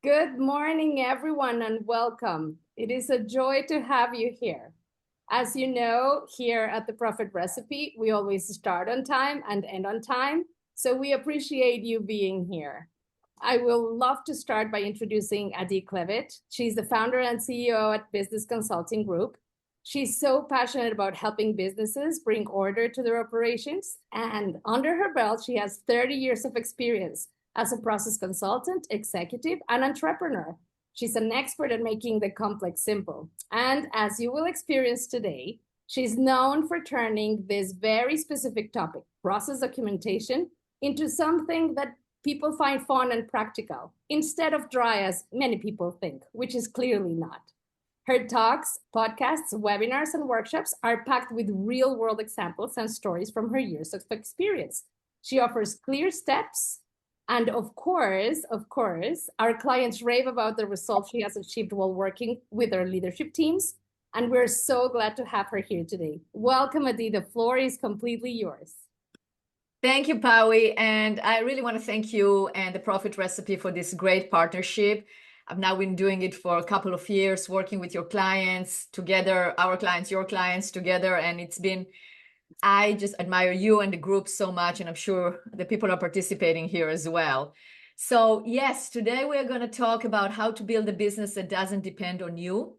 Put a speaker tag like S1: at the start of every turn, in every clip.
S1: Good morning, everyone, and welcome. It is a joy to have you here. As you know, here at the Profit Recipe, we always start on time and end on time, so we appreciate you being here. I will love to start by introducing Adi Klevit. She's the founder and CEO at Business Consulting Group. She's so passionate about helping businesses bring order to their operations, and under her belt, she has 30 years of experience as a process consultant, executive, and entrepreneur. She's an expert at making the complex simple. And as you will experience today, she's known for turning this very specific topic, process documentation, into something that people find fun and practical, instead of dry as many people think, which is clearly not. Her talks, podcasts, webinars, and workshops are packed with real-world examples and stories from her years of experience. She offers clear steps, and of course, our clients rave about the results she has achieved while working with their leadership teams. And we're so glad to have her here today. Welcome, Adi. The floor is completely yours.
S2: Thank you, Paui. And I really want to thank you and the Profit Recipe for this great partnership. I've now been doing it for a couple of years, working with your clients together, our clients, your clients together. And I just admire you and the group so much, and I'm sure the people are participating here as well. So yes, today we're going to talk about how to build a business that doesn't depend on you.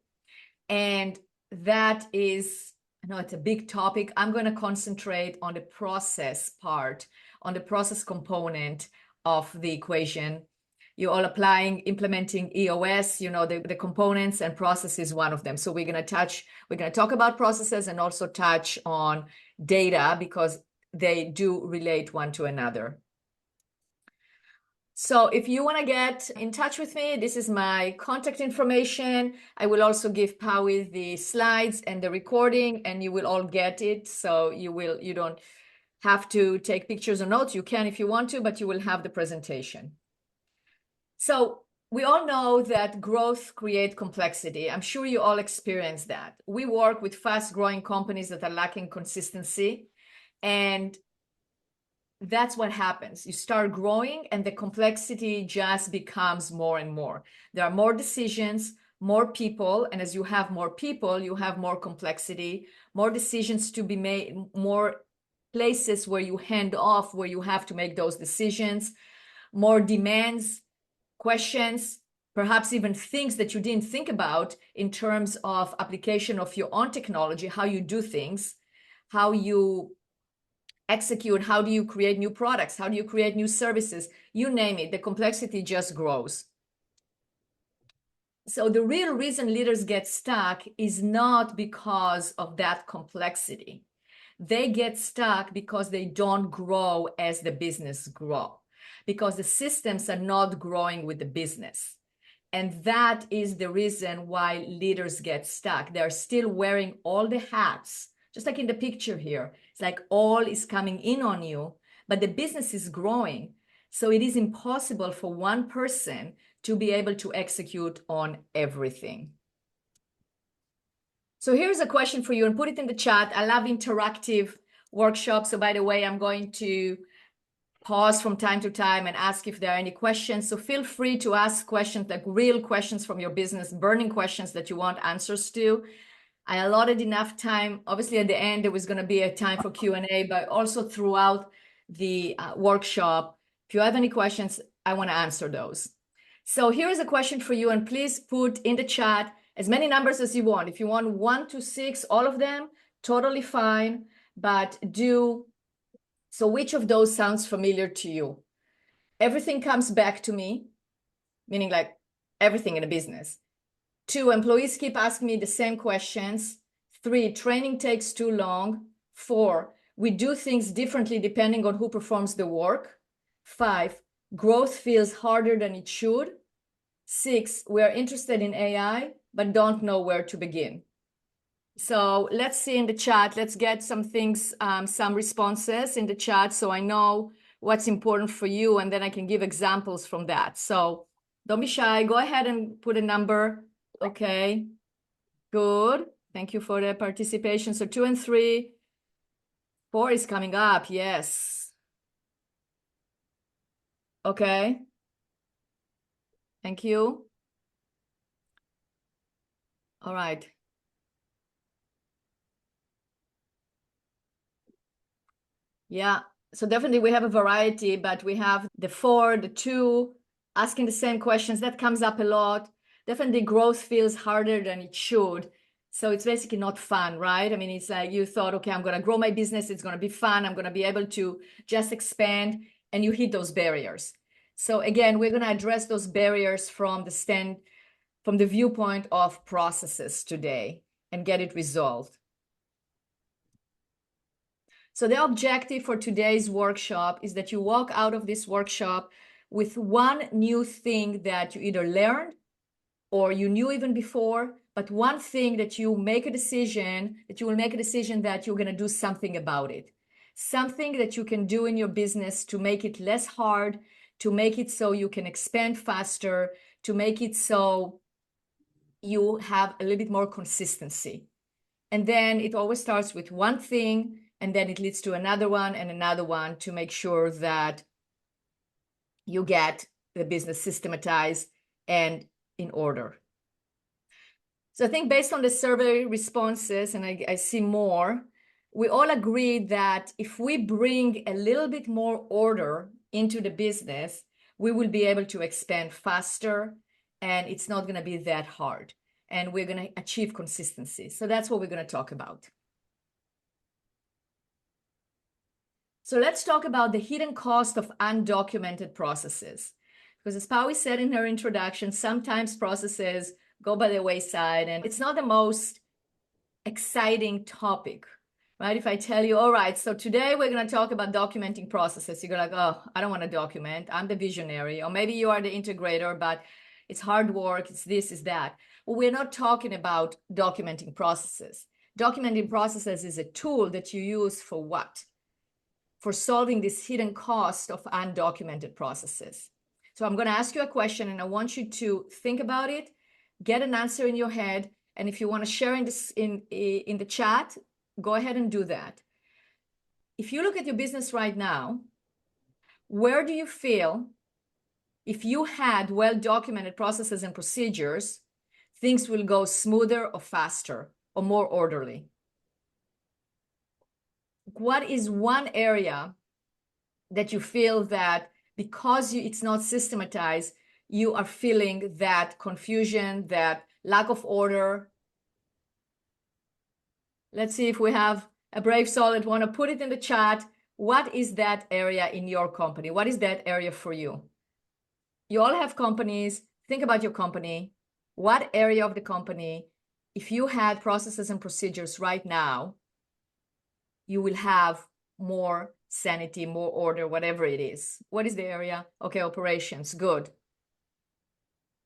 S2: And that is, I know it's a big topic. I'm going to concentrate on the process part, on the process component of the equation. You're all implementing EOS, the components, and process is one of them. So we're going to talk about processes and also touch on data because they do relate one to another. So if you want to get in touch with me, this is my contact information. I will also give Paui the slides and the recording, and you will all get it. So you don't have to take pictures or notes. You can if you want to, but you will have the presentation. So we all know that growth creates complexity. I'm sure you all experience that. We work with fast-growing companies that are lacking consistency, and that's what happens. You start growing and the complexity just becomes more and more. There are more decisions, more people, and as you have more people, you have more complexity, more decisions to be made, more places where you hand off, where you have to make those decisions, more demands, questions, perhaps even things that you didn't think about in terms of application of your own technology, how you do things, how you execute, how do you create new products, how do you create new services, you name it, the complexity just grows. So the real reason leaders get stuck is not because of that complexity. They get stuck because they don't grow as the business grows, because the systems are not growing with the business. And that is the reason why leaders get stuck. They're still wearing all the hats, just like in the picture here. It's like all is coming in on you, but the business is growing. So it is impossible for one person to be able to execute on everything. So here's a question for you, and put it in the chat. I love interactive workshops. So by the way, I'm going to pause from time to time and ask if there are any questions. So feel free to ask questions, like real questions from your business, burning questions that you want answers to. I allotted enough time. Obviously, at the end, there was going to be a time for Q&A, but also throughout the workshop, if you have any questions, I want to answer those. So here is a question for you, and please put in the chat as many numbers as you want. If you want 1 to 6, all of them, totally fine, but do. So which of those sounds familiar to you? Everything comes back to me, meaning like everything in a business. 2, employees keep asking me the same questions. 3, training takes too long. 4, we do things differently depending on who performs the work. 5, growth feels harder than it should. 6, we are interested in AI, but don't know where to begin. So let's see in the chat. Let's get some things, some responses in the chat so I know what's important for you, and then I can give examples from that. So don't be shy. Go ahead and put a number. Okay, good. Thank you for the participation. So 2 and 3. 4 is coming up. Yes. Okay. Thank you. All right. Yeah. So definitely we have a variety, but we have the 4, the 2, asking the same questions. That comes up a lot. Definitely growth feels harder than it should. So it's basically not fun, right? I mean, it's like you thought, okay, I'm going to grow my business. It's going to be fun. I'm going to be able to just expand, and you hit those barriers. So again, we're going to address those barriers from the viewpoint of processes today and get it resolved. So the objective for today's workshop is that you walk out of this workshop with one new thing that you either learned or you knew even before, but one thing that you will make a decision that you're going to do something about it. Something that you can do in your business to make it less hard, to make it so you can expand faster, to make it so you have a little bit more consistency. And then it always starts with one thing, and then it leads to another one and another one to make sure that you get the business systematized and in order. So I think based on the survey responses, and I see more, we all agree that if we bring a little bit more order into the business, we will be able to expand faster, and it's not going to be that hard. And we're going to achieve consistency. So that's what we're going to talk about. So let's talk about the hidden cost of undocumented processes. Because as Paui said in her introduction, sometimes processes go by the wayside, and it's not the most exciting topic, right? If I tell you, all right, so today we're going to talk about documenting processes, you're like, oh, I don't want to document. I'm the visionary. Or maybe you are the integrator, but it's hard work. It's this, is that. Well, we're not talking about documenting processes. Documenting processes is a tool that you use for what? For solving this hidden cost of undocumented processes. So I'm going to ask you a question, and I want you to think about it, get an answer in your head, and if you want to share in the chat, go ahead and do that. If you look at your business right now, where do you feel if you had well-documented processes and procedures, things will go smoother or faster or more orderly? What is one area that you feel that because it's not systematized, you are feeling that confusion, that lack of order? Let's see if we have a brave soul that want to put it in the chat. What is that area in your company? What is that area for you? You all have companies. Think about your company. What area of the company, if you had processes and procedures right now, you will have more sanity, more order, whatever it is. What is the area? Okay, operations, good.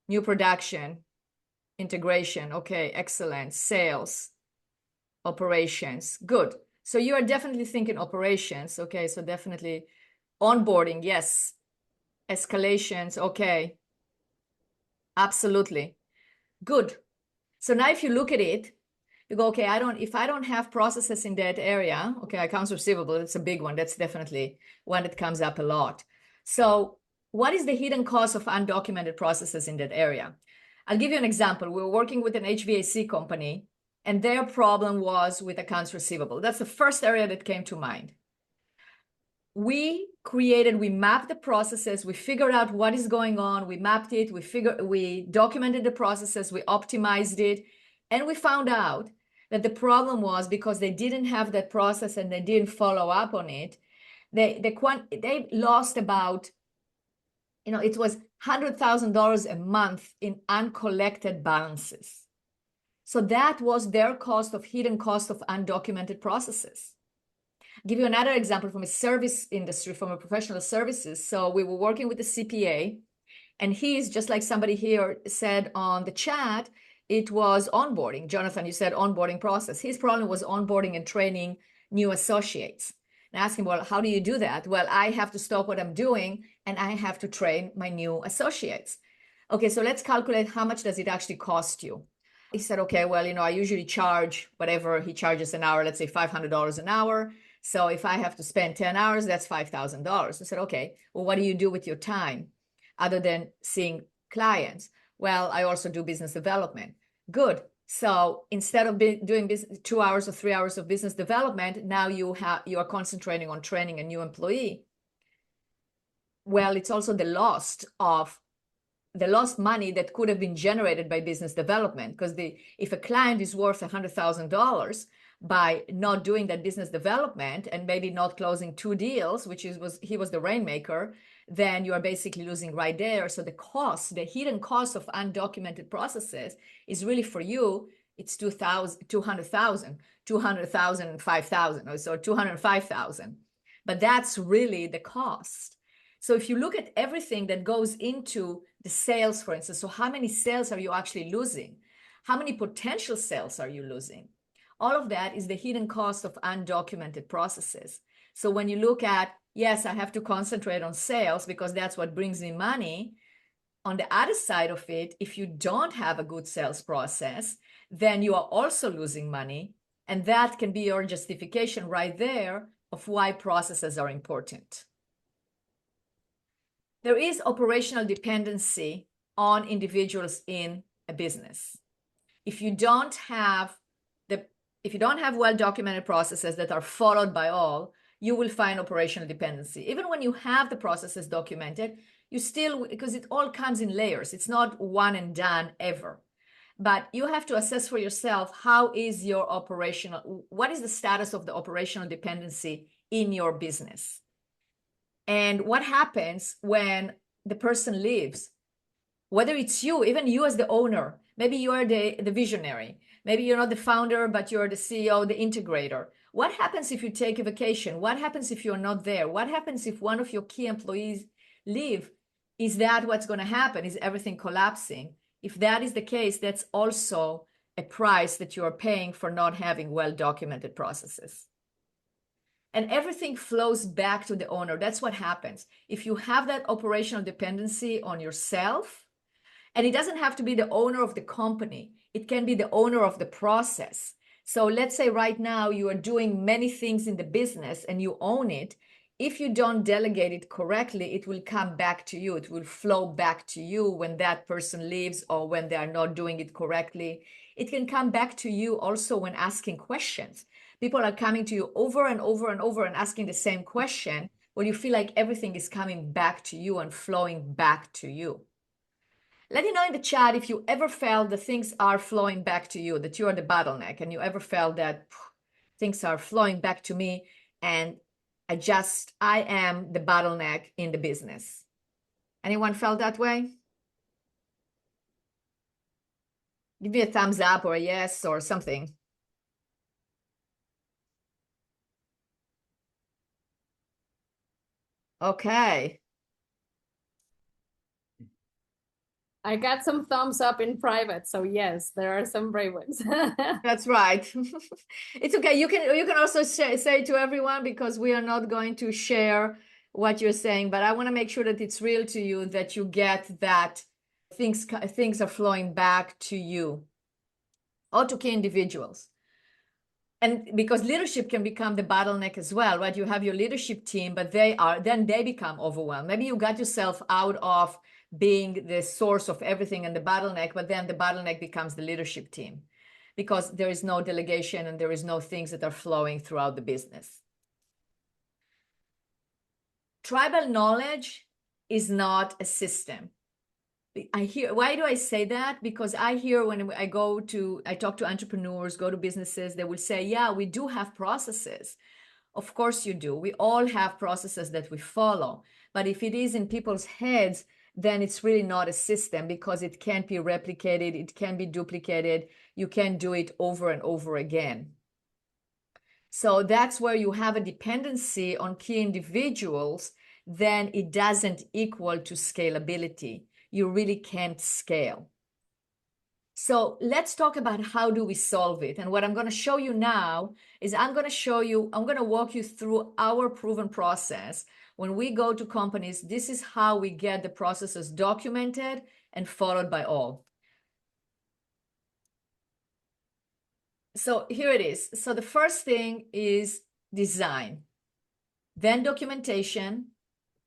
S2: New production, integration, okay, excellent. Sales, operations, good. So you are definitely thinking operations, okay, so definitely onboarding, yes. Escalations, okay. Absolutely. Good. So now if you look at it, you go, okay, if I don't have processes in that area, okay, accounts receivable, it's a big one. That's definitely one that comes up a lot. So what is the hidden cost of undocumented processes in that area? I'll give you an example. We were working with an HVAC company, and their problem was with accounts receivable. That's the first area that came to mind. We mapped the processes, we figured out what is going on, we mapped it, we documented the processes, we optimized it, and we found out that the problem was because they didn't have that process and they didn't follow up on it. They lost about, it was $100,000 a month in uncollected balances. So that was their hidden cost of undocumented processes. I'll give you another example from a service industry, from a professional services. So we were working with a CPA, and he's just like somebody here said on the chat, it was onboarding. Jonathan, you said onboarding process. His problem was onboarding and training new associates. And I asked him, well, how do you do that? Well, I have to stop what I'm doing and I have to train my new associates. Okay, so let's calculate how much does it actually cost you? He said, okay, well, I usually charge whatever he charges an hour, let's say $500 an hour. So if I have to spend 10 hours, that's $5,000. I said, okay, well, what do you do with your time other than seeing clients. Well, I also do business development. Good. So instead of doing 2 hours or 3 hours of business development, now you are concentrating on training a new employee. Well, it's also the lost money that could have been generated by business development, because if a client is worth $100,000 by not doing that business development and maybe not closing 2 deals, he was the rainmaker, then you are basically losing right there. So the hidden cost of undocumented processes is really for you, it's 200,000, 200,000, 5,000, so 205,000. But that's really the cost. So if you look at everything that goes into the sales, for instance, so how many sales are you actually losing? How many potential sales are you losing? All of that is the hidden cost of undocumented processes. So when you look at, yes, I have to concentrate on sales because that's what brings me money. On the other side of it, if you don't have a good sales process, then you are also losing money. And that can be your justification right there of why processes are important. There is operational dependency on individuals in a business. If you don't have well-documented processes that are followed by all, you will find operational dependency. Even when you have the processes documented, you still, because it all comes in layers. It's not one and done ever. But you have to assess for yourself, what is the status of the operational dependency in your business? And what happens when the person leaves? Whether it's you, even you as the owner, maybe you are the visionary, maybe you're not the founder, but you're the CEO, the integrator. What happens if you take a vacation? What happens if you're not there? What happens if one of your key employees leave? Is that what's going to happen? Is everything collapsing? If that is the case, that's also a price that you are paying for not having well-documented processes. And everything flows back to the owner. That's what happens. If you have that operational dependency on yourself, and it doesn't have to be the owner of the company, it can be the owner of the process. So let's say right now you are doing many things in the business and you own it. If you don't delegate it correctly, it will come back to you. It will flow back to you when that person leaves or when they are not doing it correctly. It can come back to you also when asking questions. People are coming to you over and over and over and asking the same question, where you feel like everything is coming back to you and flowing back to you. Let me know in the chat if you ever felt that things are flowing back to you, that you are the bottleneck, and you ever felt that things are flowing back to me and I am the bottleneck in the business. Anyone felt that way? Give me a thumbs up or a yes or something. Okay.
S1: I got some thumbs up in private, so yes, there are some brave ones.
S2: That's right. It's okay. You can also say to everyone, because we are not going to share what you're saying, but I want to make sure that it's real to you, that you get that things are flowing back to you or to key individuals. And because leadership can become the bottleneck as well, right? You have your leadership team, but then they become overwhelmed. Maybe you got yourself out of being the source of everything and the bottleneck, but then the bottleneck becomes the leadership team because there is no delegation and there is no things that are flowing throughout the business. Tribal knowledge is not a system. Why do I say that? Because I hear when I talk to entrepreneurs, go to businesses, they will say, yeah, we do have processes. Of course you do. We all have processes that we follow. But if it is in people's heads, then it's really not a system, because it can't be replicated. It can be duplicated. You can do it over and over again. So that's where you have a dependency on key individuals, then it doesn't equal to scalability. You really can't scale. So let's talk about how do we solve it. And what I'm going to show you now is I'm going to walk you through our proven process. When we go to companies, this is how we get the processes documented and followed by all. So here it is. So the first thing is design, then documentation,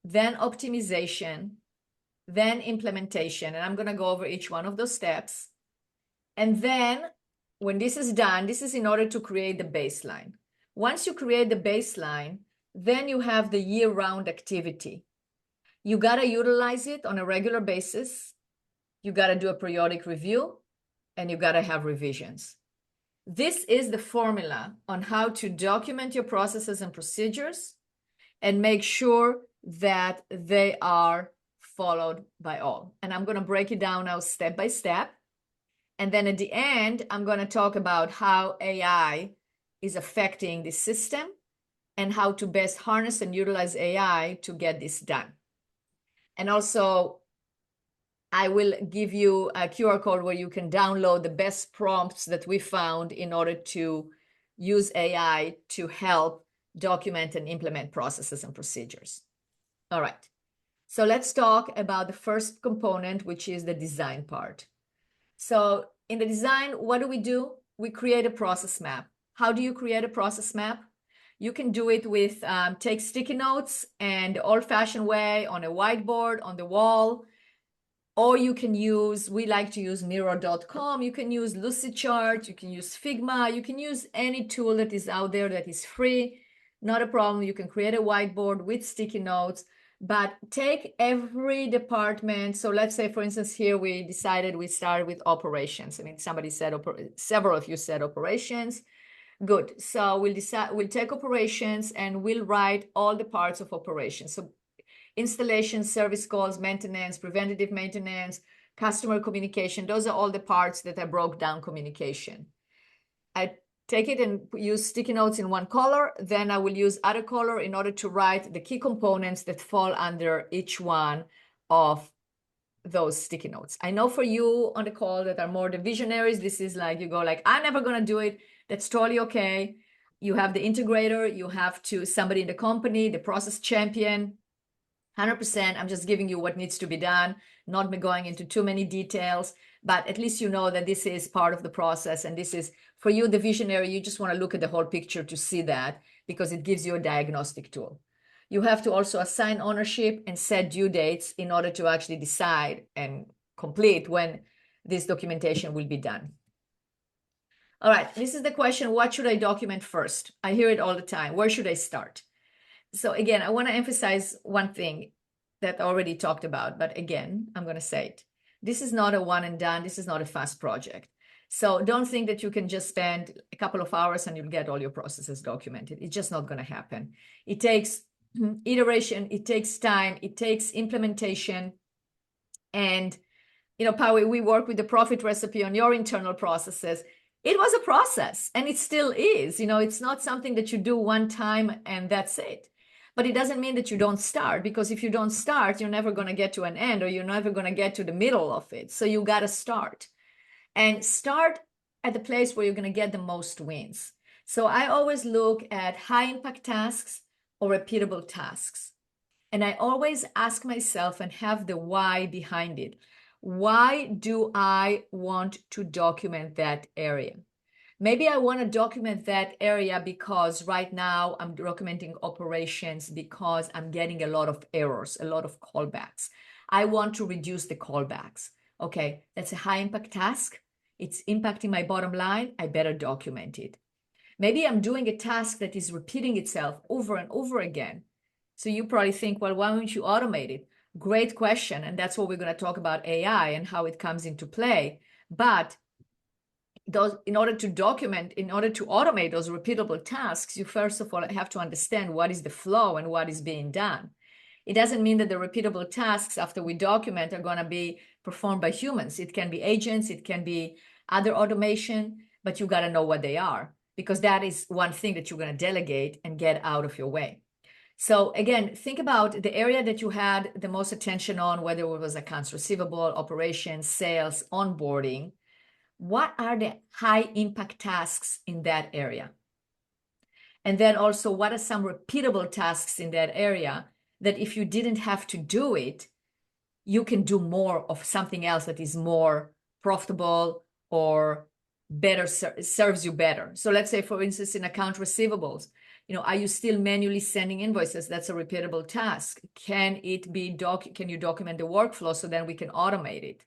S2: then optimization, then implementation. And I'm going to go over each one of those steps. And then when this is done, this is in order to create the baseline. Once you create the baseline, then you have the year-round activity. You got to utilize it on a regular basis. You got to do a periodic review, and you got to have revisions. This is the formula on how to document your processes and procedures and make sure that they are followed by all. And I'm going to break it down now step by step. And then at the end, I'm going to talk about how AI is affecting the system and how to best harness and utilize AI to get this done. And also, I will give you a QR code where you can download the best prompts that we found in order to use AI to help document and implement processes and procedures. All right. So let's talk about the first component, which is the design part. So in the design, what do? We create a process map. How do you create a process map? You can do it with take sticky notes and the old-fashioned way on a whiteboard, on the wall, or you can use, we like to use Miro.com. You can use Lucidchart, you can use Figma, you can use any tool that is out there that is free. Not a problem. You can create a whiteboard with sticky notes, but take every department. So let's say, for instance, here we decided we started with operations. I mean, somebody said, several of you said operations. Good. So we'll take operations and we'll write all the parts of operations. So installation, service calls, maintenance, preventative maintenance, customer communication. Those are all the parts that I broke down communication. I take it and use sticky notes in one color. Then I will use other color in order to write the key components that fall under each one of those sticky notes. I know for you on the call that are more the visionaries, this is like, you go like, I'm never going to do it. That's totally okay. You have the integrator, you have somebody in the company, the process champion. 100%, I'm just giving you what needs to be done, not me going into too many details, but at least you know that this is part of the process. And this is, for you, the visionary, you just want to look at the whole picture to see that, because it gives you a diagnostic tool. You have to also assign ownership and set due dates in order to actually decide and complete when this documentation will be done. All right, this is the question, what should I document first? I hear it all the time. Where should I start? So again, I want to emphasize one thing that I already talked about, but again, I'm going to say it. This is not a one and done. This is not a fast project. So don't think that you can just spend a couple of hours and you'll get all your processes documented. It's just not going to happen. It takes iteration. It takes time. It takes implementation. And, Pawi, we work with the profit recipe on your internal processes. It was a process and it still is. It's not something that you do one time and that's it. But it doesn't mean that you don't start, because if you don't start, you're never going to get to an end, or you're never going to get to the middle of it. So you got to start, and start at the place where you're going to get the most wins. So I always look at high impact tasks or repeatable tasks. And I always ask myself and have the why behind it. Why do I want to document that area? Maybe I want to document that area because right now I'm documenting operations because I'm getting a lot of errors, a lot of callbacks. I want to reduce the callbacks. Okay, that's a high impact task. It's impacting my bottom line. I better document it. Maybe I'm doing a task that is repeating itself over and over again. So you probably think, well, why don't you automate it? Great question. And that's what we're going to talk about AI and how it comes into play. But in order to automate those repeatable tasks, you first of all have to understand what is the flow and what is being done. It doesn't mean that the repeatable tasks after we document are going to be performed by humans. It can be agents, it can be other automation, but you got to know what they are, because that is one thing that you're going to delegate and get out of your way. So again, think about the area that you had the most attention on, whether it was accounts receivable, operations, sales, onboarding. What are the high impact tasks in that area? And then also, what are some repeatable tasks in that area that if you didn't have to do it, you can do more of something else that is more profitable or better serves you better. So let's say, for instance, in account receivables, Are you still manually sending invoices? That's a repeatable task. Can you document the workflow so then we can automate it?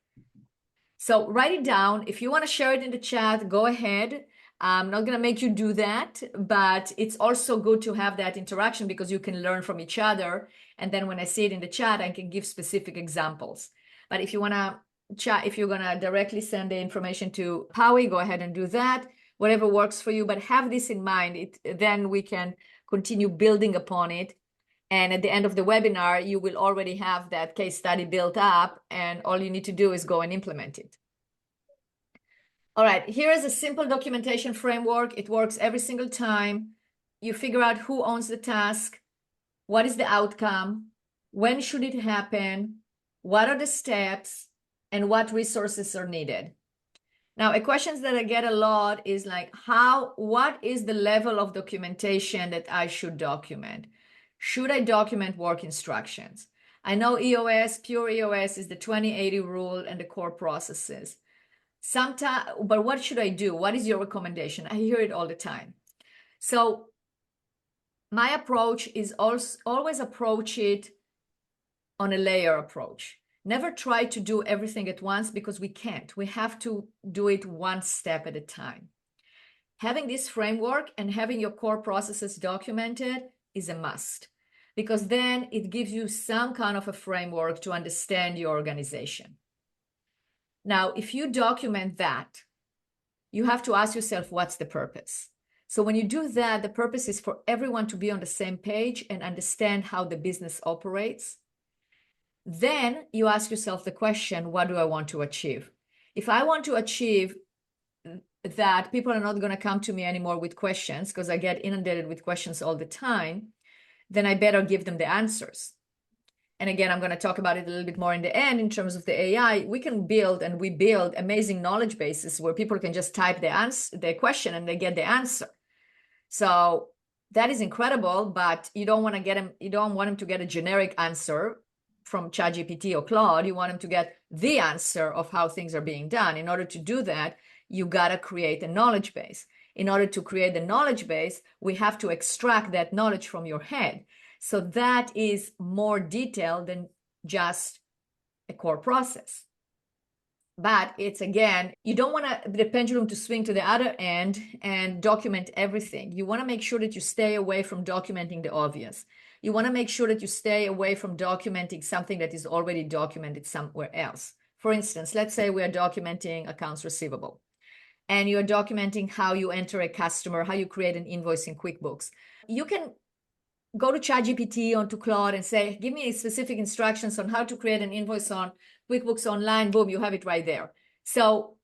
S2: So write it down. If you want to share it in the chat, go ahead. I'm not going to make you do that, but it's also good to have that interaction because you can learn from each other. And then when I see it in the chat, I can give specific examples. But if you want to chat, if you're going to directly send the information to Howie, go ahead and do that. Whatever works for you, but have this in mind. Then we can continue building upon it. And at the end of the webinar, you will already have that case study built up, and all you need to do is go and implement it. All right, here is a simple documentation framework. It works every single time. You figure out who owns the task, what is the outcome, when should it happen, what are the steps, and what resources are needed. Now, a question that I get a lot is like, what is the level of documentation that I should document? Should I document work instructions? I know EOS, pure EOS is the 20/80 rule and the core processes. But what should I do? What is your recommendation? I hear it all the time. So my approach is always approach it on a layer approach. Never try to do everything at once because we can't. We have to do it one step at a time. Having this framework and having your core processes documented is a must, because then it gives you some kind of a framework to understand your organization. Now, if you document that, you have to ask yourself, what's the purpose? So when you do that, the purpose is for everyone to be on the same page and understand how the business operates. Then you ask yourself the question, what do I want to achieve? If I want to achieve that people are not going to come to me anymore with questions because I get inundated with questions all the time, then I better give them the answers. And again, I'm going to talk about it a little bit more in the end in terms of the AI. We can build, and we build amazing knowledge bases where people can just type the question and they get the answer. So that is incredible, but you don't want them to get a generic answer from ChatGPT or Claude. You want them to get the answer of how things are being done. In order to do that, you got to create a knowledge base. In order to create the knowledge base, we have to extract that knowledge from your head. So that is more detailed than just a core process. But it's, again, you don't want the pendulum to swing to the other end and document everything. You want to make sure that you stay away from documenting the obvious. You want to make sure that you stay away from documenting something that is already documented somewhere else. For instance, let's say we are documenting accounts receivable, and you're documenting how you enter a customer, how you create an invoice in QuickBooks. You can go to ChatGPT or to Claude and say, give me specific instructions on how to create an invoice on QuickBooks Online. Boom, you have it right there. So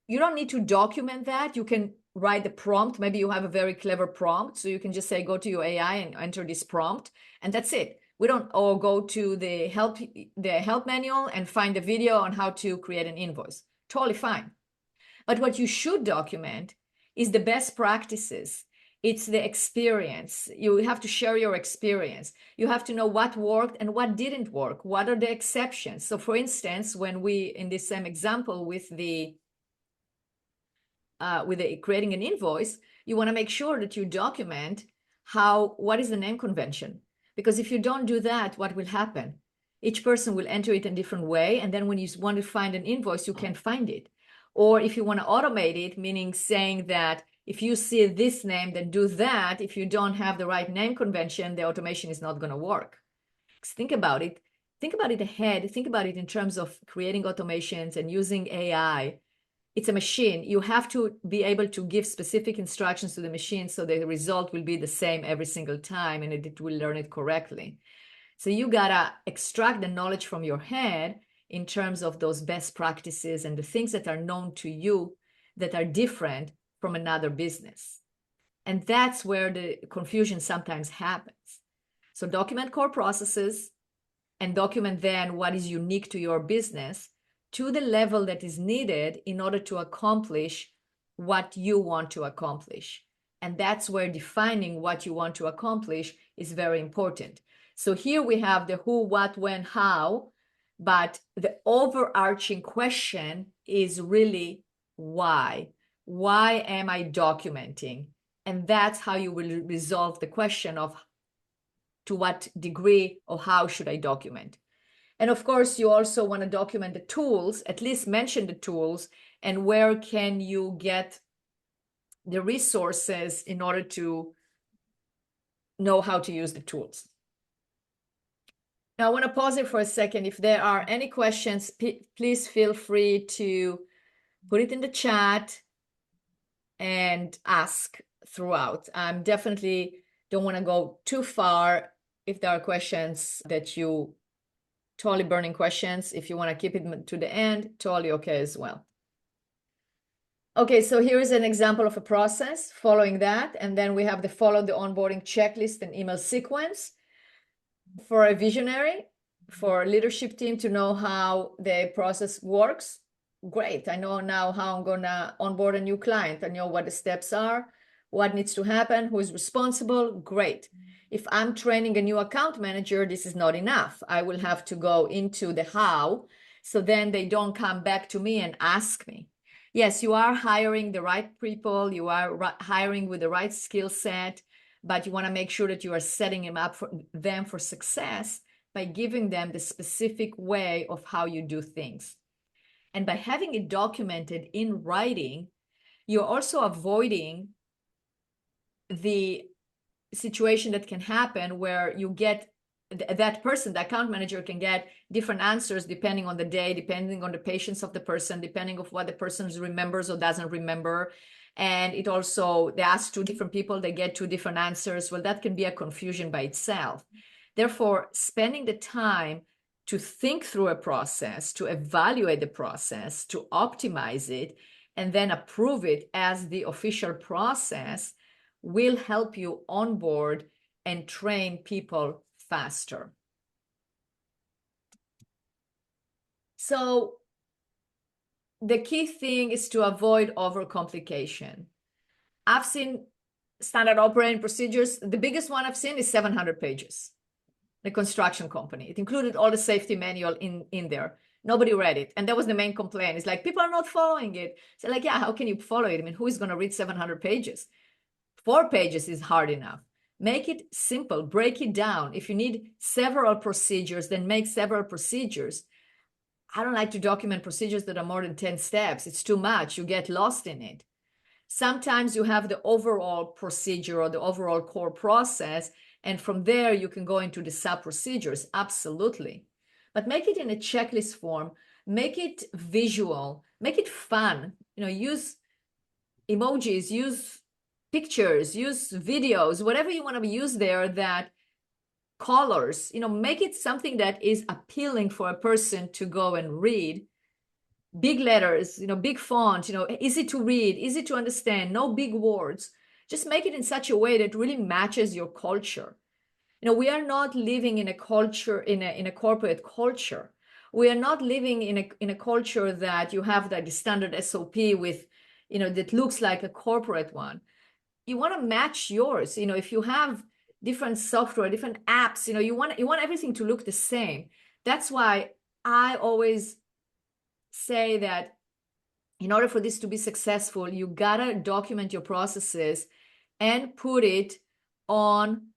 S2: you don't need to document that. You can write the prompt. Maybe you have a very clever prompt. So you can just say, go to your AI and enter this prompt. And that's it. Or go to the help manual and find a video on how to create an invoice. Totally fine. But what you should document is the best practices. It's the experience. You have to share your experience. You have to know what worked and what didn't work. What are the exceptions? So for instance, when in this same example with the creating an invoice, you want to make sure that you document what is the name convention? Because if you don't do that, what will happen? Each person will enter it in a different way. And then when you want to find an invoice, you can't find it. Or if you want to automate it, meaning saying that if you see this name, then do that. If you don't have the right name convention, the automation is not going to work. Think about it. Think about it ahead. Think about it in terms of creating automations and using AI. It's a machine. You have to be able to give specific instructions to the machine so the result will be the same every single time and it will learn it correctly. So you got to extract the knowledge from your head in terms of those best practices and the things that are known to you that are different from another business. And that's where the confusion sometimes happens. So document core processes and document then what is unique to your business to the level that is needed in order to accomplish what you want to accomplish. And that's where defining what you want to accomplish is very important. So here we have the who, what, when, how, but the overarching question is really why. Why am I documenting? And that's how you will resolve the question of to what degree or how should I document. And of course, you also want to document the tools, at least mention the tools, and where can you get the resources in order to know how to use the tools. Now, I want to pause it for a second. If there are any questions, please feel free to put it in the chat and ask throughout. I'm definitely don't want to go too far. If there are questions that you totally burning questions, if you want to keep it to the end, totally okay as well. Okay, so here is an example of a process following that. And then we have the follow the onboarding checklist and email sequence. For a visionary, for a leadership team to know how the process works, great. I know now how I'm gonna onboard a new client. I know what the steps are, what needs to happen, who is responsible, great. If I'm training a new account manager, this is not enough. I will have to go into the how, so then they don't come back to me and ask me. Yes, you are hiring the right people, you are hiring with the right skill set, but you want to make sure that you are setting them for success by giving them the specific way of how you do things. And by having it documented in writing, you're also avoiding the situation that can happen where you get that person, the account manager, can get different answers depending on the day, depending on the patience of the person, depending on what the person remembers or doesn't remember. And it also, they ask two different people, they get two different answers. Well, that can be a confusion by itself. Therefore, spending the time to think through a process, to evaluate the process, to optimize it, and then approve it as the official process will help you onboard and train people faster. So the key thing is to avoid overcomplication. I've seen standard operating procedures. The biggest one I've seen is 700 pages. The construction company. It included all the safety manual in there. Nobody read it. And that was the main complaint. It's like, people are not following it. So like, yeah, how can you follow it? I mean, who is going to read 700 pages? 4 pages is hard enough. Make it simple, break it down. If you need several procedures, then make several procedures. I don't like to document procedures that are more than 10 steps. It's too much. You get lost in it. Sometimes you have the overall procedure or the overall core process, and from there you can go into the sub procedures. Absolutely. But make it in a checklist form, make it visual, make it fun. Use emojis, use pictures, use videos, whatever you want to use there, that colors, make it something that is appealing for a person to go and read. Big letters, big font, easy to read, easy to understand, no big words. Just make it in such a way that really matches your culture. We are not living in a culture, in a corporate culture. We are not living in a culture that you have the standard SOP with, that looks like a corporate one. You want to match yours. If you have different software, different apps, you want everything to look the same. That's why I always say that in order for this to be successful, you gotta document your processes and put it on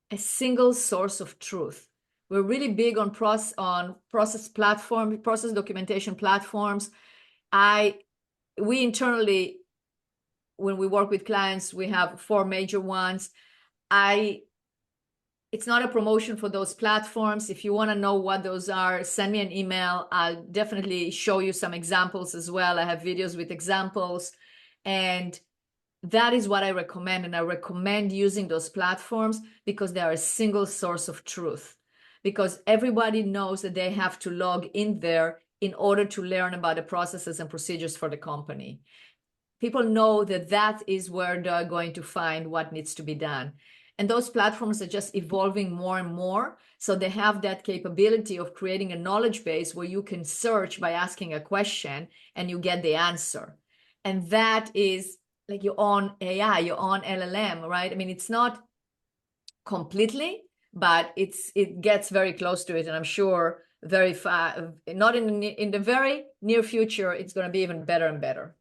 S2: a single source of truth. We're really big on process documentation platforms. We internally, when we work with clients, we have 4 major ones. It's not a promotion for those platforms. If you want to know what those are, send me an email. I'll definitely show you some examples as well. I have videos with examples, and that is what I recommend. And I recommend using those platforms because they are a single source of truth, because everybody knows that they have to log in there in order to learn about the processes and procedures for the company. People know that that is where they're going to find what needs to be done. And those platforms are just evolving more and more. So they have that capability of creating a knowledge base where you can search by asking a question and you get the answer. And that is like your own AI, your own LLM, right? I mean, it's not completely, but it gets very close to it. And I'm sure very fast, not in the very near future, it's going to be even better and better.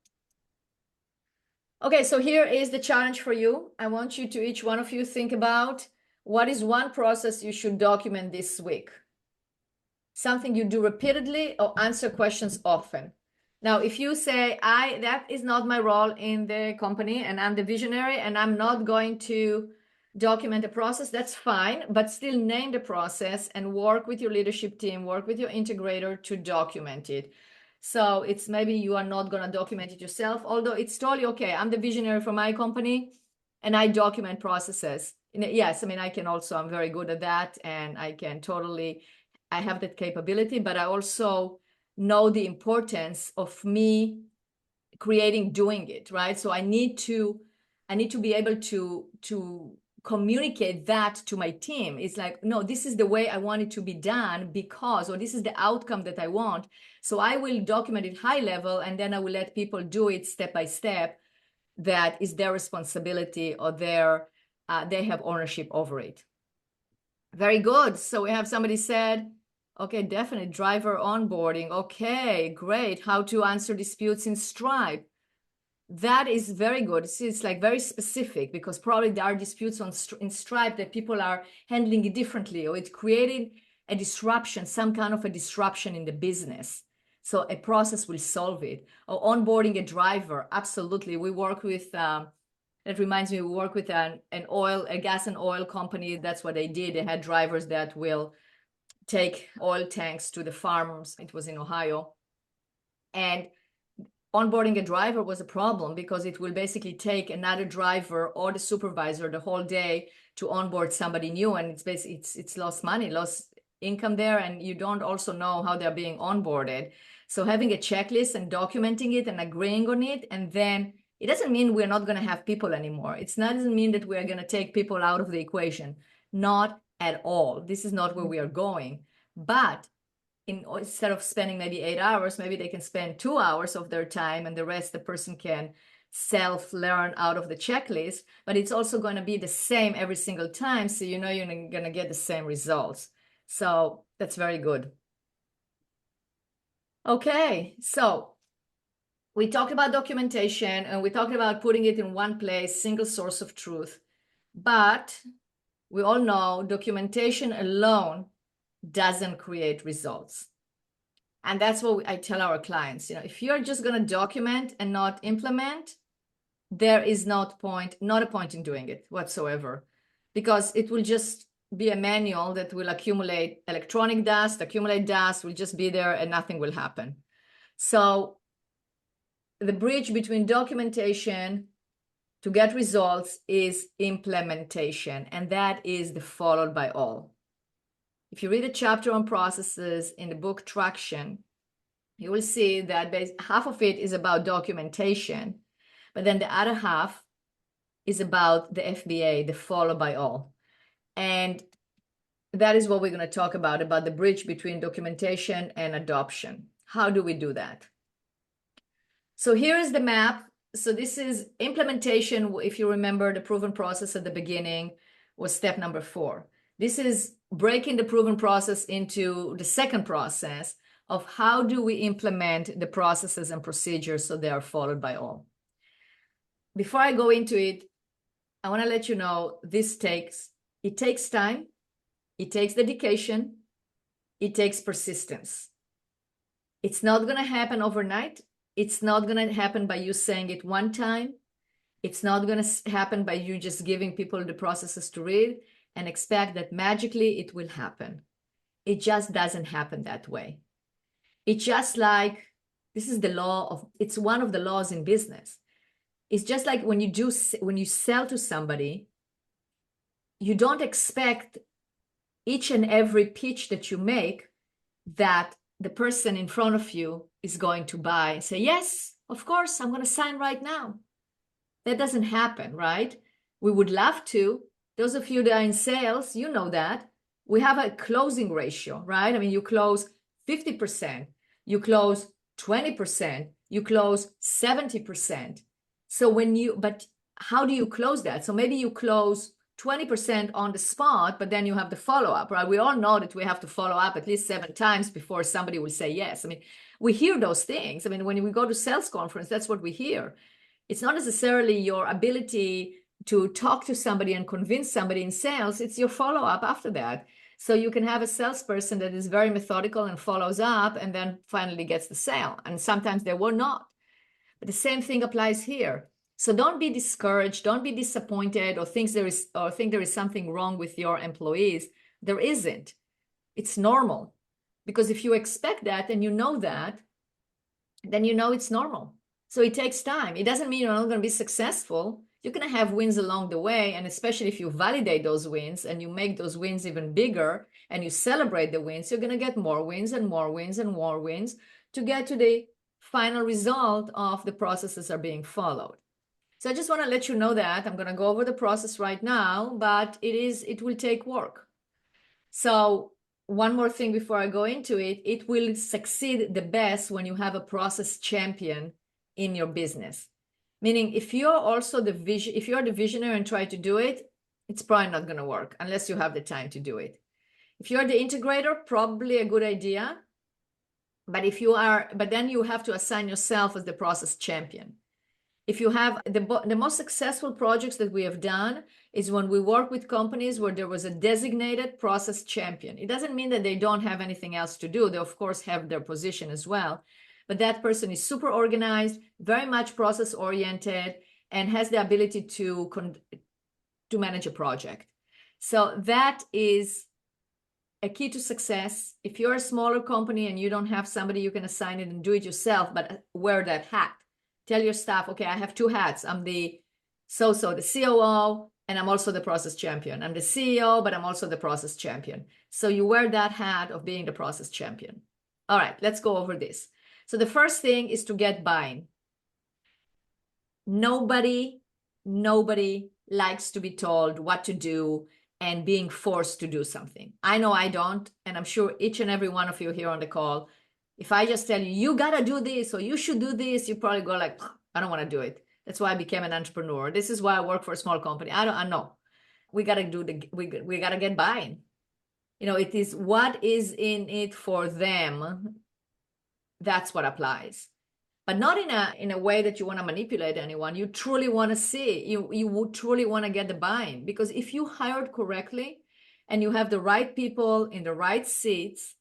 S2: Okay, so here is the challenge for you. I want you to, each one of you, think about what is one process you should document this week. Something you do repeatedly or answer questions often. Now, if you say, that is not my role in the company and I'm the visionary and I'm not going to document the process, that's fine, but still name the process and work with your leadership team, work with your integrator to document it. So it's maybe you are not going to document it yourself, although it's totally okay. I'm the visionary for my company and I document processes. Yes, I mean, I'm very good at that and I have that capability, but I also know the importance of me doing it, right? So I need to be able to communicate that to my team. It's like, no, this is the way I want it to be done because, or this is the outcome that I want. So I will document it high level and then I will let people do it step by step. That is their responsibility or they have ownership over it. Very good. So we have somebody said, okay, definitely driver onboarding. Okay, great. How to answer disputes in Stripe. That is very good. It's like very specific because probably there are disputes in Stripe that people are handling it differently, or it's creating a disruption, some kind of a disruption in the business. So a process will solve it. Or onboarding a driver. Absolutely. We work with, that reminds me, we work with a gas and oil company. That's what they did. They had drivers that will take oil tanks to the farms. It was in Ohio. And onboarding a driver was a problem because it will basically take another driver or the supervisor the whole day to onboard somebody new. And it's lost money, lost income there. And you don't also know how they're being onboarded. So having a checklist and documenting it and agreeing on it, and then it doesn't mean we're not going to have people anymore. Doesn't mean that we're going to take people out of the equation. Not at all. This is not where we are going. But instead of spending maybe 8 hours, maybe they can spend 2 hours of their time and the rest the person can self-learn out of the checklist. But it's also going to be the same every single time. So you know you're going to get the same results. So that's very good. Okay, so we talked about documentation and we talked about putting it in one place, single source of truth. But we all know documentation alone doesn't create results. And that's what I tell our clients. If you're just going to document and not implement, there is not a point in doing it whatsoever, because it will just be a manual that will accumulate electronic dust, will just be there and nothing will happen. So the bridge between documentation to get results is implementation, and that is the followed by all. If you read a chapter on processes in the book Traction, you will see that half of it is about documentation, but then the other half is about the FBA, the follow by all. And that is what we're going to talk about the bridge between documentation and adoption. How do we do that? So here is the map. So this is implementation. If you remember, the proven process at the beginning was step number 4. This is breaking the proven process into the second process of how do we implement the processes and procedures so they are followed by all. Before I go into it, I want to let you know it takes time, it takes dedication, it takes persistence. It's not going to happen overnight. It's not going to happen by you saying it one time. It's not going to happen by you just giving people the processes to read and expect that magically it will happen. It just doesn't happen that way. It's just like, it's one of the laws in business. It's just like when you sell to somebody, you don't expect each and every pitch that you make that the person in front of you is going to buy and say, yes, of course, I'm going to sign right now. That doesn't happen, right? We would love to. Those of you that are in sales, you know that. We have a closing ratio, right? I mean, you close 50%, you close 20%, you close 70%. But how do you close that? So maybe you close 20% on the spot, but then you have the follow-up, right? We all know that we have to follow up at least 7 times before somebody will say yes. I mean, we hear those things. I mean, when we go to sales conference, that's what we hear. It's not necessarily your ability to talk to somebody and convince somebody in sales. It's your follow-up after that. So you can have a salesperson that is very methodical and follows up and then finally gets the sale. And sometimes they will not. But the same thing applies here. So don't be discouraged, don't be disappointed or think there is something wrong with your employees. There isn't. It's normal. Because if you expect that and you know that, then you know it's normal. So it takes time. It doesn't mean you're not going to be successful. You're going to have wins along the way. And especially if you validate those wins and you make those wins even bigger and you celebrate the wins, you're going to get more wins and more wins and more wins to get to the final result of the processes are being followed. So I just want to let you know that I'm going to go over the process right now, but it will take work. So one more thing before I go into it, it will succeed the best when you have a process champion in your business. Meaning if you're also if you're the visionary and try to do it, it's probably not going to work unless you have the time to do it. If you're the integrator, probably a good idea. But then you have to assign yourself as the process champion. If you have the most successful projects that we have done is when we work with companies where there was a designated process champion. It doesn't mean that they don't have anything else to do. They, of course, have their position as well. But that person is super organized, very much process oriented, and has the ability to manage a project. So that is a key to success. If you're a smaller company and you don't have somebody you can assign it and do it yourself, but wear that hat. Tell your staff, okay, I have two hats. I'm the COO, and I'm also the process champion. I'm the CEO, but I'm also the process champion. So you wear that hat of being the process champion. All right, let's go over this. So the first thing is to get buy-in. Nobody likes to be told what to do and being forced to do something. I know I don't, and I'm sure each and every one of you here on the call, if I just tell you, you gotta do this or you should do this, you probably go like, I don't want to do it. That's why I became an entrepreneur. This is why I work for a small company. I know. We gotta we gotta get buy-in. It is what is in it for them. That's what applies. But not in a way that you want to manipulate anyone. You truly want to see, you would truly want to get the buy-in. Because if you hired correctly and you have the right people in the right seats,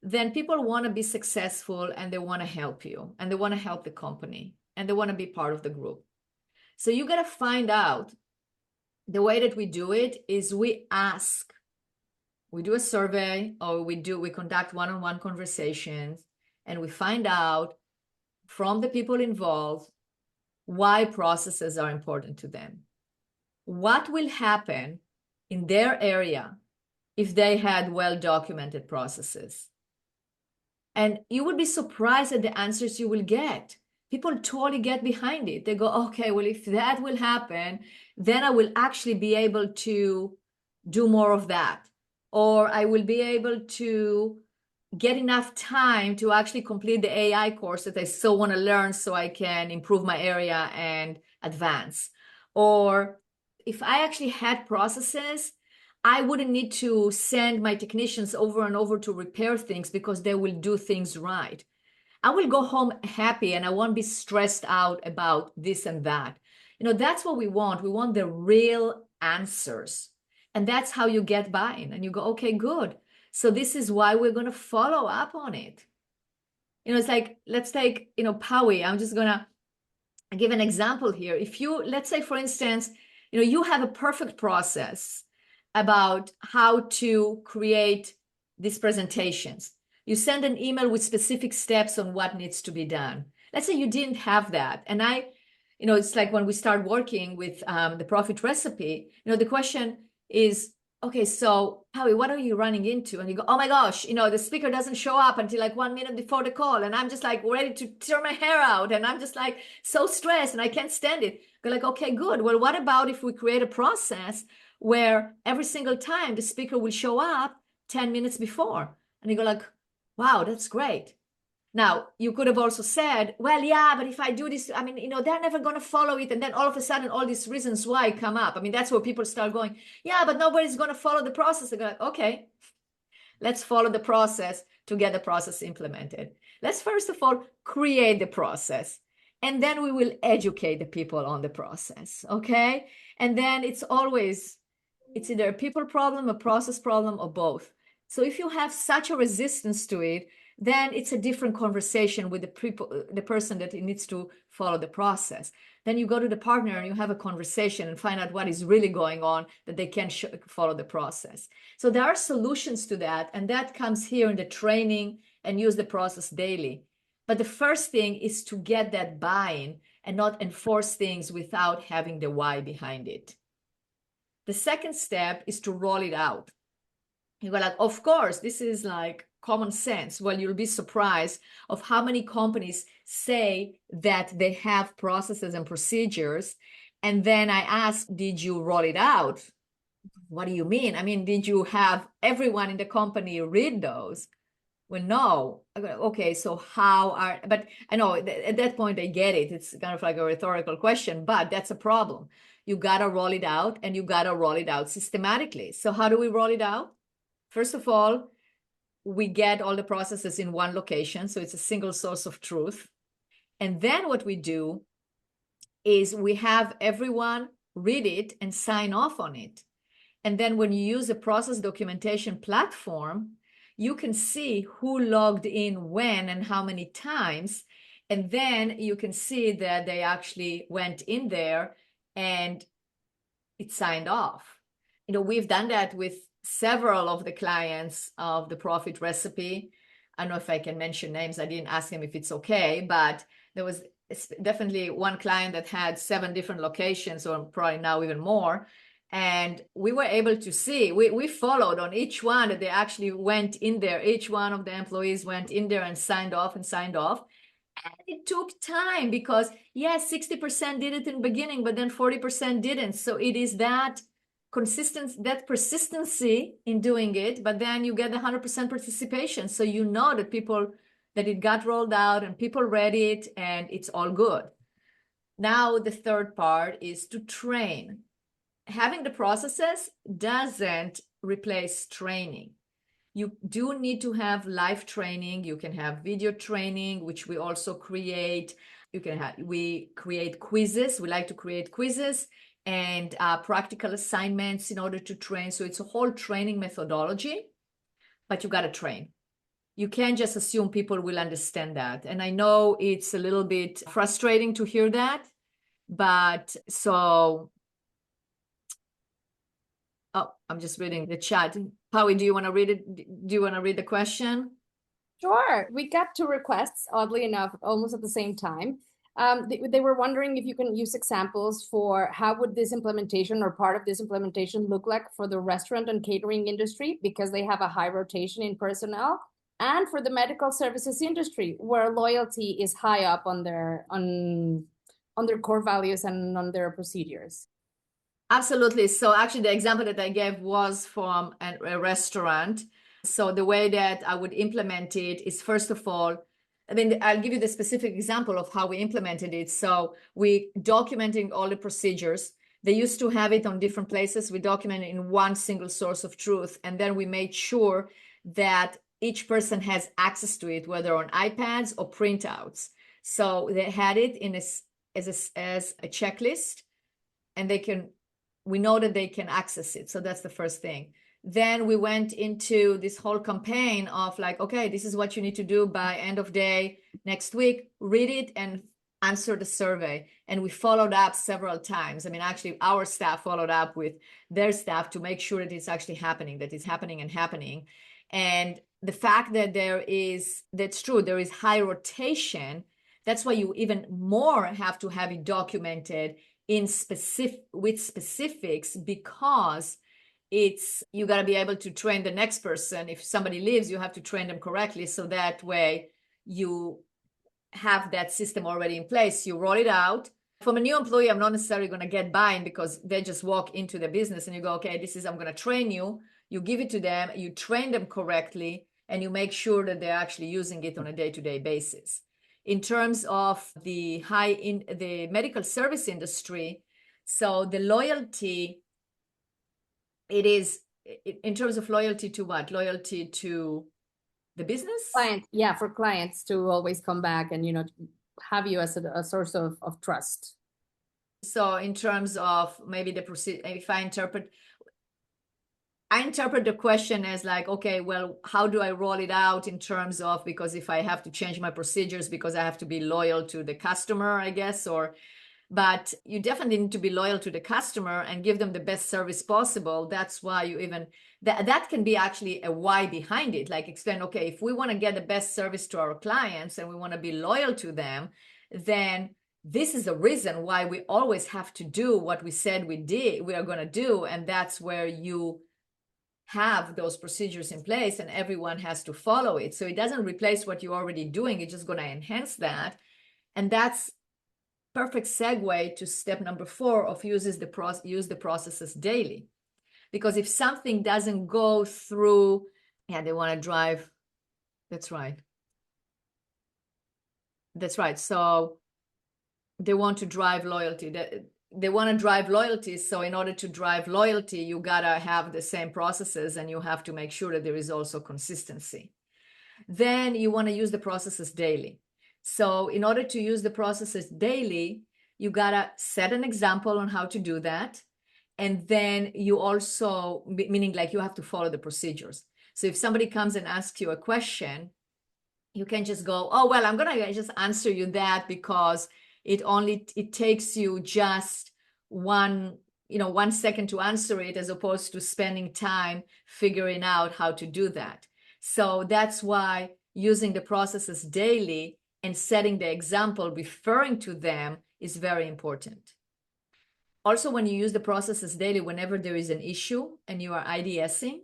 S2: then people want to be successful and they want to help you and they want to help the company and they want to be part of the group. So you got to find out. The way that we do it is we do a survey or we conduct one-on-one conversations and we find out from the people involved why processes are important to them. What will happen in their area if they had well-documented processes? And you would be surprised at the answers you will get. People totally get behind it. They go, okay, well, if that will happen, then I will actually be able to do more of that. Or I will be able to get enough time to actually complete the AI course that I so want to learn so I can improve my area and advance. Or if I actually had processes, I wouldn't need to send my technicians over and over to repair things because they will do things right. I will go home happy and I won't be stressed out about this and that. That's what we want. We want the real answers. And that's how you get buy-in. And you go, okay, good. So this is why we're going to follow up on it. It's like, let's take, Powie. I'm just going to give an example here. If you, let's say, for instance, you have a perfect process about how to create these presentations. You send an email with specific steps on what needs to be done. Let's say you didn't have that. And it's like when we start working with the Profit Recipe, the question is, okay, so Howie, what are you running into? And you go, oh my gosh, the speaker doesn't show up until like 1 minute before the call. And I'm just like ready to tear my hair out. And I'm just like so stressed and I can't stand it. Go like, okay, good. Well, what about if we create a process where every single time the speaker will show up 10 minutes before? And you go like, wow, that's great. Now, you could have also said, well, yeah, but if I do this, they're never going to follow it. And then all of a sudden, all these reasons why come up. That's where people start going, yeah, but nobody's going to follow the process. They go like, okay, let's follow the process to get the process implemented. Let's first of all, create the process. And then we will educate the people on the process, okay? And then it's either a people problem, a process problem, or both. So if you have such a resistance to it, then it's a different conversation with the person that needs to follow the process. Then you go to the partner and you have a conversation and find out what is really going on, that they can follow the process. So there are solutions to that, and that comes here in the training and use the process daily. But the first thing is to get that buy-in and not enforce things without having the why behind it. The second step is to roll it out. You go like, of course, this is like common sense. Well, you'll be surprised of how many companies say that they have processes and procedures. And then I ask, did you roll it out? What do you mean? I mean, did you have everyone in the company read those? Well, no. Okay, so but I know at that point I get it. It's kind of like a rhetorical question, but that's a problem. You got to roll it out, and you got to roll it out systematically. So how do we roll it out? First of all, we get all the processes in one location, so it's a single source of truth. And then what we do is we have everyone read it and sign off on it. And then when you use a process documentation platform, you can see who logged in when and how many times. And then you can see that they actually went in there and it signed off. You know, we've done that with several of the clients of the Profit Recipe. I don't know if I can mention names. I didn't ask him if it's okay, but there was definitely one client that had 7 different locations, or probably now even more. And we were able to see, we followed on each one that they actually went in there. Each one of the employees went in there and signed off and signed off. And it took time because, yes, 60% did it in the beginning, but then 40% didn't. So it is that consistency, that persistency in doing it, but then you get the 100% participation. So you know that it got rolled out and people read it and it's all good. Now, the third part is to train. Having the processes doesn't replace training. You do need to have live training. You can have video training, which we also create. We create quizzes. We like to create quizzes and practical assignments in order to train. So it's a whole training methodology, but you got to train. You can't just assume people will understand that. And I know it's a little bit frustrating to hear that, but so oh, I'm just reading the chat. Howie, do you want to read it? Do you want to read the question?
S1: Sure. We got 2 requests, oddly enough, almost at the same time. They were wondering if you can use examples for how would this implementation or part of this implementation look like for the restaurant and catering industry, because they have a high rotation in personnel, and for the medical services industry, where loyalty is high up on their core values and on their procedures.
S2: Absolutely. So actually the example that I gave was from a restaurant. So the way that I would implement it is, first of all, I mean, I'll give you the specific example of how we implemented it. So we documenting all the procedures. They used to have it on different places. We documented in one single source of truth. And then we made sure that each person has access to it, whether on iPads or printouts. So they had it in as a checklist, and we know that they can access it. So that's the first thing. Then we went into this whole campaign of like, okay, this is what you need to do by end of day next week, read it and answer the survey. And we followed up several times. I mean, actually our staff followed up with their staff to make sure that it's actually happening, that it's happening and happening. And the fact that that's true, there is high rotation. That's why you even more have to have it documented with specifics, because you got to be able to train the next person. If somebody leaves, you have to train them correctly. So that way you have that system already in place. You roll it out. From a new employee, I'm not necessarily going to get buy-in because they just walk into the business and you go, okay, I'm going to train you. You give it to them, you train them correctly, and you make sure that they're actually using it on a day-to-day basis. In terms of the medical service industry, so the loyalty, it is in terms of loyalty to what? Loyalty to the business?
S1: For clients to always come back and, have you as a source of trust?
S2: So in terms of maybe the procedure, if I interpret the question as like, okay, well, how do I roll it out in terms of, because if I have to change my procedures because I have to be loyal to the customer, I guess, but you definitely need to be loyal to the customer and give them the best service possible. That's why you even, that can be actually a why behind it. Like explain, okay, if we want to get the best service to our clients and we want to be loyal to them, then this is the reason why we always have to do what we said we are going to do. And that's where you have those procedures in place and everyone has to follow it. So it doesn't replace what you're already doing. It's just going to enhance that. And that's perfect segue to step number 4 of use the processes daily. Because if something doesn't go through, they want to drive. That's right. So they want to drive loyalty. They want to drive loyalty. So in order to drive loyalty, you got to have the same processes and you have to make sure that there is also consistency. Then you want to use the processes daily. So in order to use the processes daily, you got to set an example on how to do that. And then you also, meaning like you have to follow the procedures. So if somebody comes and asks you a question, you can just go, oh, well, I'm going to just answer you that because it takes you just 1 second to answer it, as opposed to spending time figuring out how to do that. So that's why using the processes daily and setting the example, referring to them, is very important. Also, when you use the processes daily, whenever there is an issue and you are IDSing,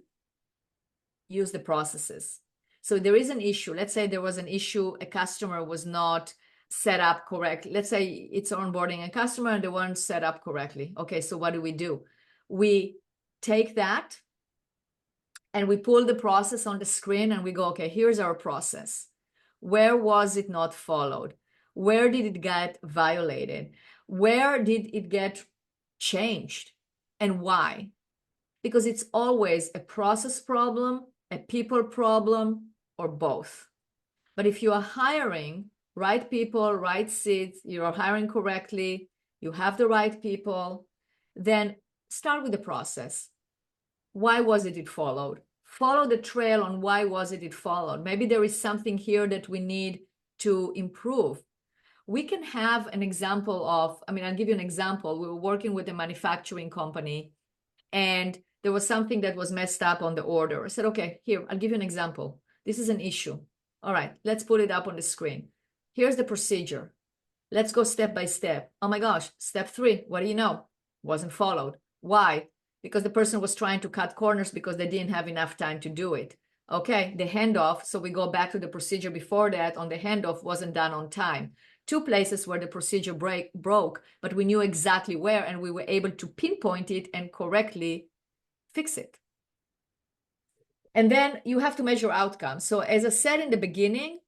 S2: use the processes. So there is an issue. Let's say there was an issue, a customer was not set up correctly. Let's say it's onboarding a customer and they weren't set up correctly. Okay, so what do? We take that and we pull the process on the screen and we go, okay, here's our process. Where was it not followed? Where did it get violated? Where did it get changed? And why? Because it's always a process problem, a people problem, or both. But if you are hiring right people, right seats, you are hiring correctly, you have the right people, then start with the process. Why was it followed? Follow the trail on why was it followed. Maybe there is something here that we need to improve. We can have an example of, I'll give you an example. We were working with a manufacturing company and there was something that was messed up on the order. I said, okay, here, I'll give you an example. This is an issue. All right, let's put it up on the screen. Here's the procedure. Let's go step by step. Oh my gosh, step 3, what do you know? Wasn't followed. Why? Because the person was trying to cut corners because they didn't have enough time to do it. Okay, the handoff, so we go back to the procedure before that. On the handoff, wasn't done on time. 2 places where the procedure broke, but we knew exactly where and we were able to pinpoint it and correctly fix it. And then you have to measure outcomes. So as I said in the beginning,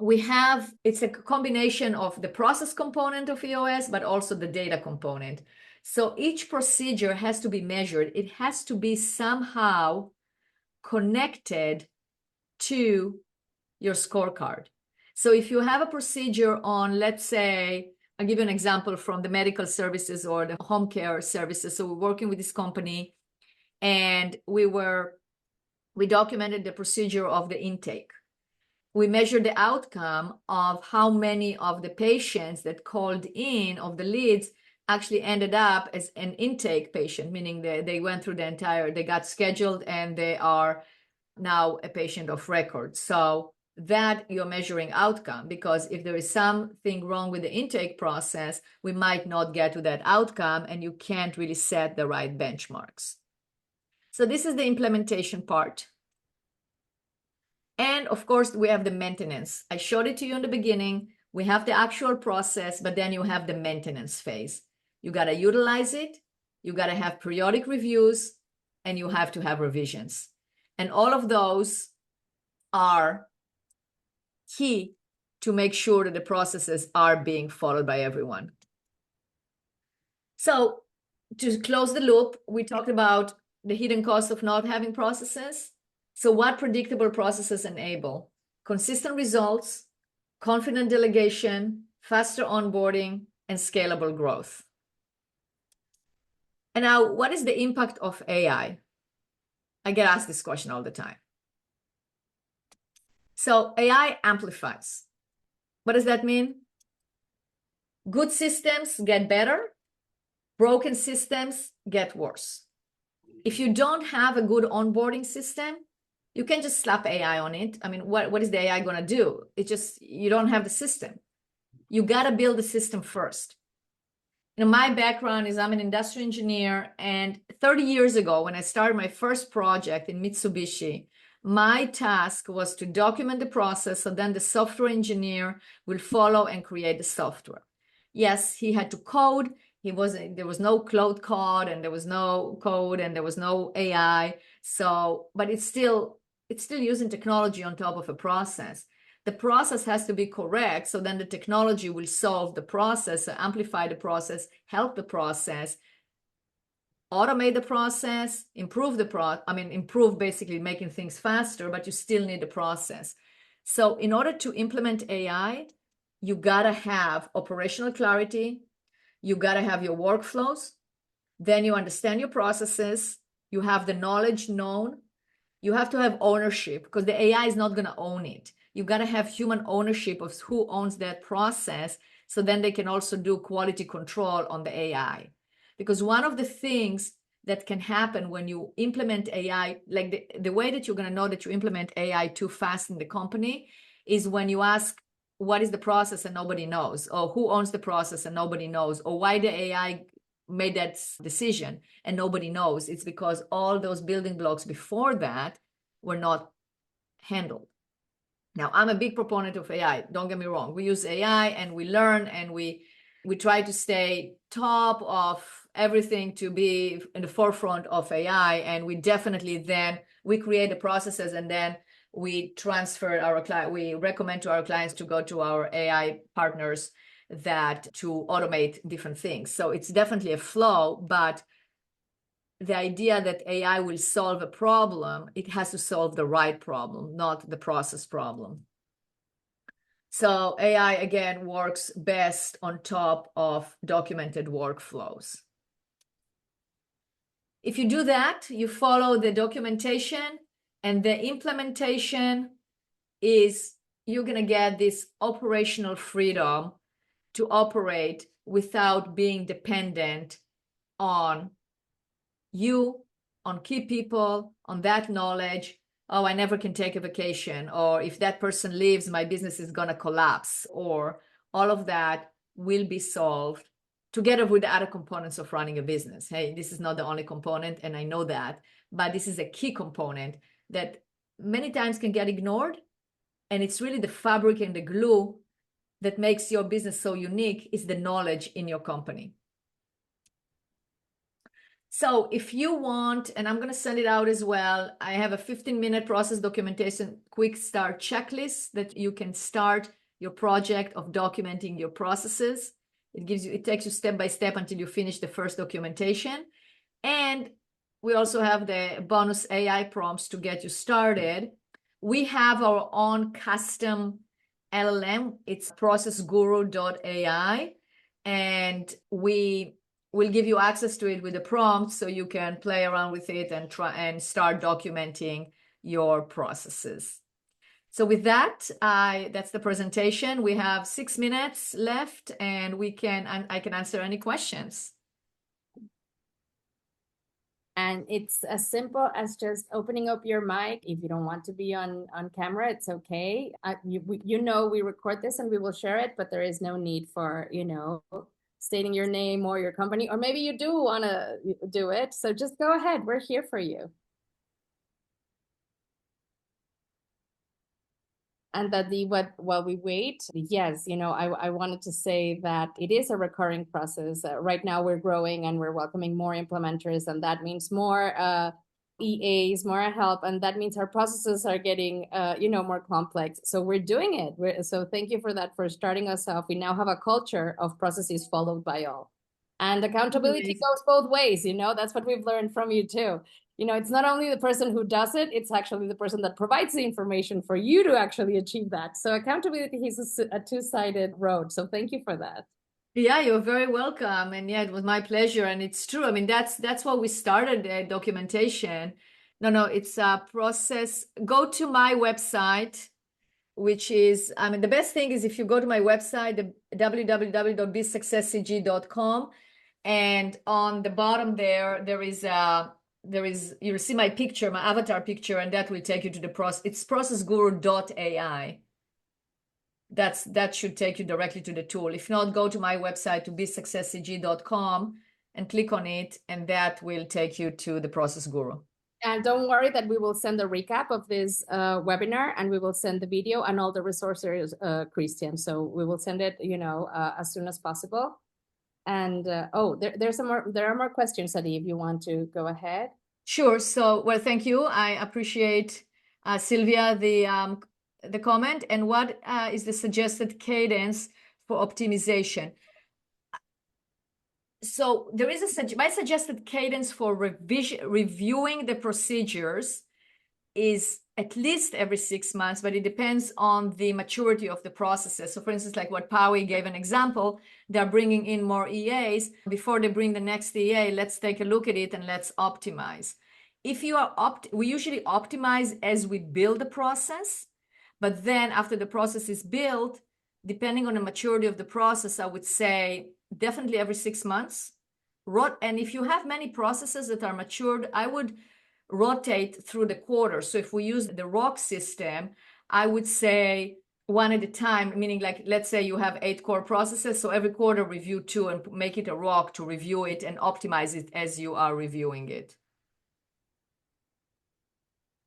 S2: it's a combination of the process component of EOS, but also the data component. So each procedure has to be measured. It has to be somehow connected to your scorecard. So if you have a procedure on, let's say, I'll give you an example from the medical services or the home care services. So we're working with this company and we documented the procedure of the intake. We measured the outcome of how many of the patients that called in, of the leads, actually ended up as an intake patient, meaning they went through they got scheduled and they are now a patient of record. So that you're measuring outcome, because if there is something wrong with the intake process, we might not get to that outcome and you can't really set the right benchmarks. So this is the implementation part. And of course, we have the maintenance. I showed it to you in the beginning. We have the actual process, but then you have the maintenance phase. You got to utilize it. You got to have periodic reviews and you have to have revisions. And all of those are key to make sure that the processes are being followed by everyone. So to close the loop, we talked about the hidden cost of not having processes. So what predictable processes enable? Consistent results, confident delegation, faster onboarding, and scalable growth. And now, what is the impact of AI? I get asked this question all the time. So AI amplifies. What does that mean? Good systems get better, broken systems get worse. If you don't have a good onboarding system, you can just slap AI on it. I mean, what is the AI going to do? It just, you don't have the system. You got to build the system first. You know, my background is I'm an industrial engineer, and 30 years ago, when I started my first project in Mitsubishi, my task was to document the process, so then the software engineer will follow and create the software. Yes, he had to code. There was no cloud code, and there was no code, and there was no AI. So, but it's still using technology on top of a process. The process has to be correct, so then the technology will solve the process, amplify the process, help the process, automate the process, improve improve basically making things faster, but you still need the process. So in order to implement AI, you gotta have operational clarity, you gotta have your workflows, then you understand your processes, you have the knowledge known, you have to have ownership, because the AI is not gonna own it. You got to have human ownership of who owns that process, so then they can also do quality control on the AI. Because one of the things that can happen when you implement AI, like the way that you're going to know that you implement AI too fast in the company is when you ask, what is the process and nobody knows, or who owns the process and nobody knows, or why the AI made that decision and nobody knows. It's because all those building blocks before that were not handled. Now, I'm a big proponent of AI. Don't get me wrong. We use AI and we learn and we try to stay top of everything to be in the forefront of AI. And we definitely then, we create the processes and then we transfer our client, we recommend to our clients to go to our AI partners to automate different things. So it's definitely a flow, but the idea that AI will solve a problem, it has to solve the right problem, not the process problem. So AI, again, works best on top of documented workflows. If you do that, you follow the documentation, and the implementation is you're going to get this operational freedom to operate without being dependent on key people, on that knowledge. Oh, I never can take a vacation, or if that person leaves, my business is going to collapse, or all of that will be solved together with the other components of running a business. Hey, this is not the only component, and I know that, but this is a key component that many times can get ignored, and it's really the fabric and the glue that makes your business so unique is the knowledge in your company. So if you want, and I'm going to send it out as well, I have a 15-minute process documentation quick start checklist that you can start your project of documenting your processes. It takes you step by step until you finish the first documentation. And we also have the bonus AI prompts to get you started. We have our own custom LLM. It's processguru.ai. And we'll give you access to it with the prompts so you can play around with it and try and start documenting your processes. So with that, that's the presentation. We have 6 minutes left, and I can answer any questions.
S1: And it's as simple as just opening up your mic. If you don't want to be on camera, it's okay. We record this and we will share it, but there is no need for, stating your name or your company, or maybe you do want to do it. So just go ahead. We're here for you. And that while we wait, yes, I wanted to say that it is a recurring process. Right now we're growing and we're welcoming more implementers, and that means more EAs, more help, and that means our processes are getting more complex. So we're doing it. So thank you for that, for starting us off. We now have a culture of processes followed by all, and accountability goes both ways. That's what we've learned from you too. it's not only the person who does it, it's actually the person that provides the information for you to actually achieve that. So accountability is a two-sided road. So thank you for that.
S2: Yeah, you're very welcome. And yeah, it was my pleasure. And it's true. I mean, that's what we started documentation. No, it's a process. Go to my website, which is, I mean, the best thing is if you go to my website, www.bsuccesscg.com, and on the bottom there is you'll see my picture, my avatar picture, and that will take you to the process. It's processguru.ai. That should take you directly to the tool. If not, go to my website, to bsuccesscg.com, and click on it, and that will take you to the Process Guru.
S1: And don't worry that we will send a recap of this webinar, and we will send the video and all the resources, Christian. So we will send it, as soon as possible. And there are more questions, Adi, if you want to go ahead.
S2: Sure. So, well, thank you. I appreciate Sylvia, the comment. And what is the suggested cadence for optimization? So there is my suggested cadence for reviewing the procedures is at least every 6 months, but it depends on the maturity of the processes. So for instance, like what Pawi gave an example, they're bringing in more EAs. Before they bring the next EA, let's take a look at it and let's optimize. If you are we usually optimize as we build the process, but then after the process is built, depending on the maturity of the process, I would say definitely every 6 months. And if you have many processes that are matured, I would rotate through the quarter. So if we use the ROC system, I would say one at a time, meaning like, let's say you have 8 core processes. So every quarter review 2 and make it a ROC to review it and optimize it as you are reviewing it.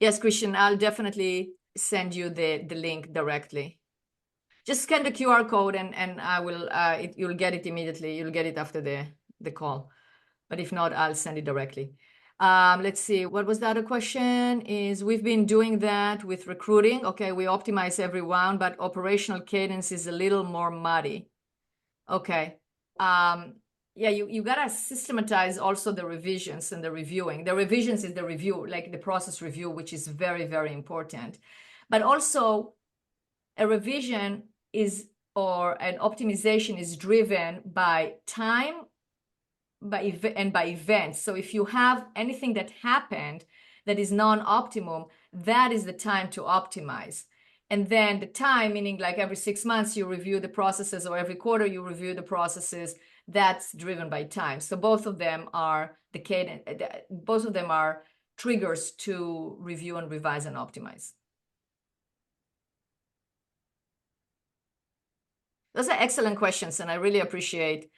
S2: Yes, Christian, I'll definitely send you the link directly. Just scan the QR code and I will, you'll get it immediately. You'll get it after the call. But if not, I'll send it directly. Let's see, what was the other question? Is we've been doing that with recruiting. Okay, we optimize every round, but operational cadence is a little more muddy. Okay. Yeah, you gotta systematize also the revisions and the reviewing. The revisions is the review, like the process review, which is very, very important. But also a revision or an optimization is driven by time and by events. So if you have anything that happened that is non-optimum, that is the time to optimize. And then the time, meaning like every 6 months you review the processes, or every quarter you review the processes, that's driven by time. So both of them are the cadence, both of them are triggers to review and revise and optimize. Those are excellent questions, and I really appreciate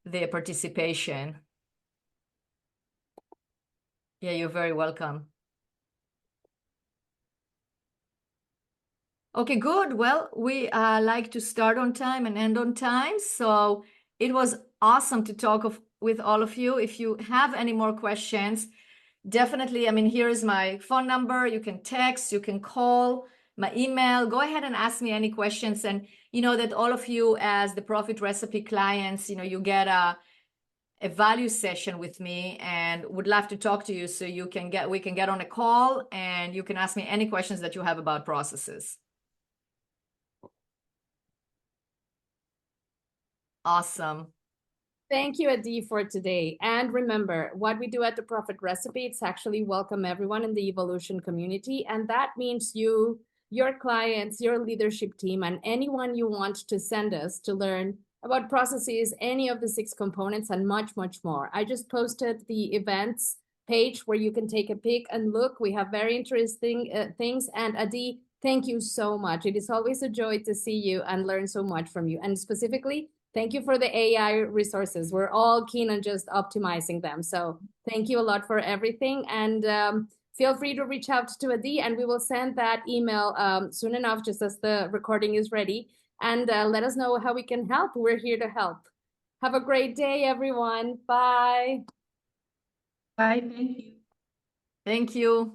S2: the participation. Yeah, you're very welcome. Okay, good. Well, we like to start on time and end on time. So it was awesome to talk with all of you. If you have any more questions, definitely, I mean, here is my phone number. You can text, you can call, my email. Go ahead and ask me any questions. And you know that all of you as the Profit Recipe clients, you get a value session with me, and would love to talk to you. So we can get on a call and you can ask me any questions that you have about processes. Awesome.
S1: Thank you, Adi, for today. And remember, what we do at the Profit Recipe, it's actually welcome everyone in the evolution community. And that means you, your clients, your leadership team, and anyone you want to send us to learn about processes, any of the 6 components, and much, much more. I just posted the events page where you can take a peek and look. We have very interesting things. And Adi, thank you so much. It is always a joy to see you and learn so much from you. And specifically, thank you for the AI resources. We're all keen on just optimizing them. So thank you a lot for everything. And feel free to reach out to Adi, and we will send that email soon enough, just as the recording is ready. And let us know how we can help. We're here to help. Have a great day, everyone. Bye.
S3: Bye. Thank you.
S2: Thank you.